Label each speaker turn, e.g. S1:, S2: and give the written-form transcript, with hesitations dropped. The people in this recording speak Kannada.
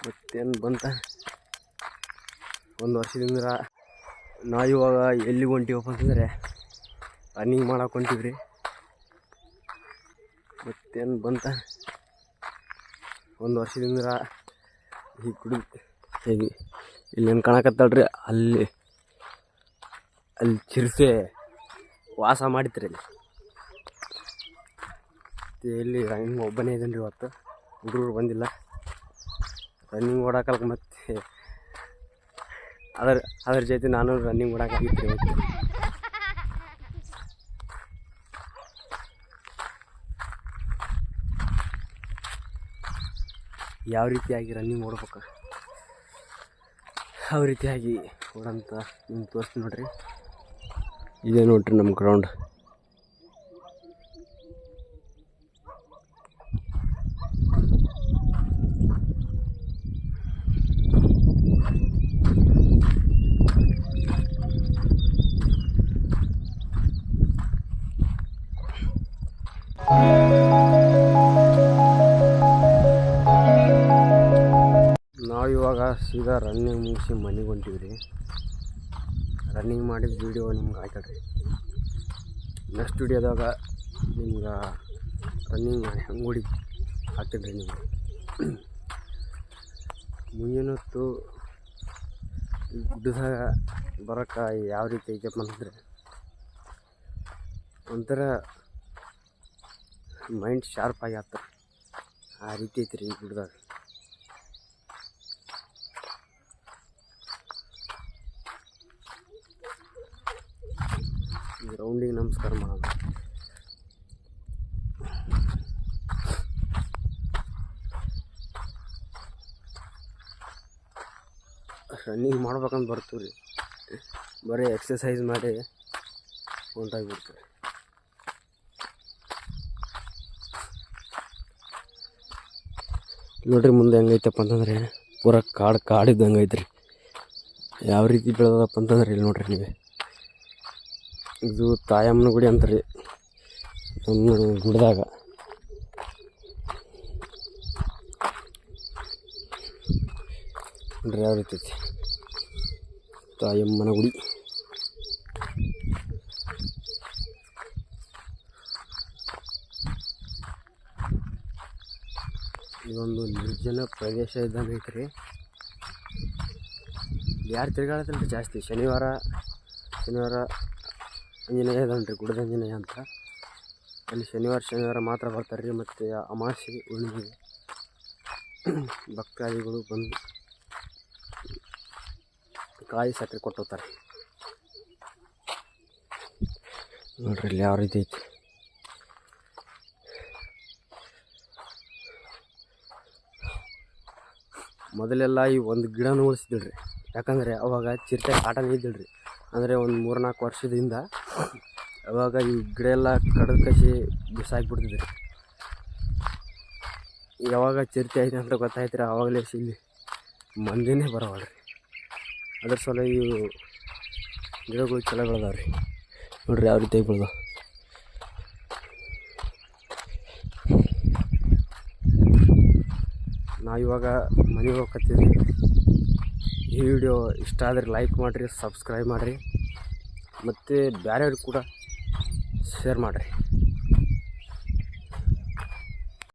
S1: ಮತ್ತೇನು ಬಂತ ಒಂದು ವರ್ಷದಿಂದ ನಾವು ಇವಾಗ ಎಲ್ಲಿಗೆ ಹೊಂಟಿವಪ್ಪ ಅಂತಂದರೆ ರನ್ನಿಂಗ್ ಮಾಡಕ್ಕೆ ಹೊಂಟಿವ್ರಿ. ಮತ್ತೇನು ಬಂತ ಒಂದು ವರ್ಷದಿಂದ ಈ ಕುಡಿ ಹೇಗೆ ಇಲ್ಲೇನು ಕಾಣಕತ್ತಳ್ರಿ, ಅಲ್ಲಿ ಚಿರತೆ ವಾಸ ಮಾಡಿತ್ರಿ ಅಲ್ಲಿ. ಎಲ್ಲಿ ರನ್ನಿಂಗ್ ಒಬ್ಬನೇ ಇದ್ದೇನೆ ರೀ ಇವತ್ತು, ಹುಡುಗರು ಬಂದಿಲ್ಲ ರನ್ನಿಂಗ್ ಓಡಾಕಲ್ಕ. ಮತ್ತೆ ಅದ್ರ ಜೊತೆ ನಾನು ರನ್ನಿಂಗ್ ಓಡಾಕಿದ್ದೆ ಇವತ್ತು. ಯಾವ ರೀತಿಯಾಗಿ ರನ್ನಿಂಗ್ ಓಡ್ಬೇಕು ಯಾವ ರೀತಿಯಾಗಿ ಓಡಂತ ನಿಮ್ಗೆ ತೋರಿಸ್ತೀನಿ ನೋಡ್ರಿ. ಇದೇ ನೋಡ್ರಿ ನಮ್ಮ ಗ್ರೌಂಡ್. ನಾವು ಇವಾಗ ಸೀದಾ ರನ್ನಿಂಗ್ ಮುಗಿಸಿ ಮನೆಗೆ ಹೊಂಟಿವಿ ರೀ. ರನ್ನಿಂಗ್ ಮಾಡಿದ ವೀಡಿಯೋ ನಿಮ್ಗೆ ಹಾಕಲ್ರಿ. ನೆಕ್ಸ್ಟ್ ವೀಡಿಯೋದಾಗ ನಿಮ್ಗೆ ರನ್ನಿಂಗ್ ಹೆಂಗೆ ಹೊಡಿ ಹಾಕ್ತೀನಿ ರೀ. ನಿಮ್ಗೆ ಮುಂಜಾನೊತ್ತು ಗುಡ್ಡದಾಗ ಬರೋಕ್ಕೆ ಯಾವ ರೀತಿ ಐತಪ್ಪ ಅಂತಂದರೆ ಒಂಥರ ಮೈಂಡ್ ಶಾರ್ಪ್ ಆಗಿ ಆಗ್ತಾರೆ, ಆ ರೀತಿ ಐತಿ ರೀ ಈ ಗುಡ್ಡದಾಗ. ಗ್ರೌಂಡಿಗೆ ನಮಸ್ಕಾರ ಮಾಡೋಣ. ರನ್ನಿಂಗ್ ಮಾಡ್ಬೇಕಂತ ಬರ್ತೀವಿ ರೀ, ಬರೀ ಎಕ್ಸಸೈಸ್ ಮಾಡಿ ಹೊಂಟಾಗಿಬಿಡ್ತೀವಿ. ನೋಡ್ರಿ ಮುಂದೆ ಹೆಂಗೈತಪ್ಪ ಅಂತಂದರೆ ಪೂರ ಕಾಡಿದ್ದಂಗೆ ಐತ್ರಿ. ಯಾವ ರೀತಿ ಬೆಳೆದಪ್ಪ ಅಂತಂದ್ರೆ ಇಲ್ಲಿ ನೋಡ್ರಿ ನೀವೇ. ಇದು ತಾಯಮ್ಮನ ಗುಡಿ ಅಂತಾರೆ ನಮ್ಮ ಗುಡ್ದಾಗ. ನೋಡ್ರಿ ಯಾವ ರೀತಿ ಐತಿ ತಾಯಮ್ಮನ ಗುಡಿ. ಇದೊಂದು ನಿರ್ಜನ ಪ್ರದೇಶ ಇದ್ದಂಗೆ ಐತ್ರಿ. ಯಾರು ತಿರ್ಗಾಡತ್ತಲ್ರಿ ಜಾಸ್ತಿ. ಶನಿವಾರ ಆಂಜನೇಯ ಇದಾನ್ರಿ, ಗುಡ್ಡದ ಆಂಜನೇಯ ಅಂತ. ಅಲ್ಲಿ ಶನಿವಾರ ಮಾತ್ರ ಬರ್ತಾರೆ ರೀ. ಮತ್ತು ಅಮಾವಾಸ್ಯೆ ಹುಣ್ಣಿಮೆ ಭಕ್ತಾದಿಗಳು ಬಂದು ಕಾಯಿ ಸಕ್ಕರೆ ಕೊಟ್ಟು ಹೋಗ್ತಾರೆ. ನೋಡ್ರಿ ಇಲ್ಲಿ ಯಾವ ರೀತಿ ಐತಿ. ಮೊದಲೆಲ್ಲ ಈ ಒಂದು ಗಿಡನೂ ಉಳಿಸ್ದಿಲ್ರಿ, ಯಾಕಂದರೆ ಅವಾಗ ಚಿರತೆ ಕಾಟನೇ ಇದ್ದಿಲ್ರಿ. ಅಂದರೆ ಒಂದು 3-4 ವರ್ಷದಿಂದ ಅವಾಗ ಈ ಗಿಡ ಎಲ್ಲ ಕಡಿದು ಕಸಿ ಬಿಸಾಕಿಬಿಡ್ತಿದ್ರಿ. ಯಾವಾಗ ಚಿರತೆ ಐತೆ ಅಂತ ಗೊತ್ತಾಯ್ತು ಆವಾಗಲೇ ಇಲ್ಲಿ ಮಂದಿನೇ ಬರೋವಲ್ರಿ. ಅದ್ರ ಸಲ ಈ ಗಿಡಗಳು ಚಲೋ ಬೆಳೆದಾವೆ ರೀ. ನೋಡ್ರಿ ಯಾವ ರೀತಿ ಬೆಳೆದಾವ. ನಾವಿವಾಗ ಮನೆಗೆ ಹೋಗ್ತೀವಿ. ಈ ವಿಡಿಯೋ ಇಷ್ಟ ಆದರೆ ಲೈಕ್ ಮಾಡಿರಿ, ಸಬ್ಸ್ಕ್ರೈಬ್ ಮಾಡಿರಿ, ಮತ್ತು ಬೇರೆಯವ್ರಿಗೆ ಕೂಡ ಶೇರ್ ಮಾಡಿರಿ.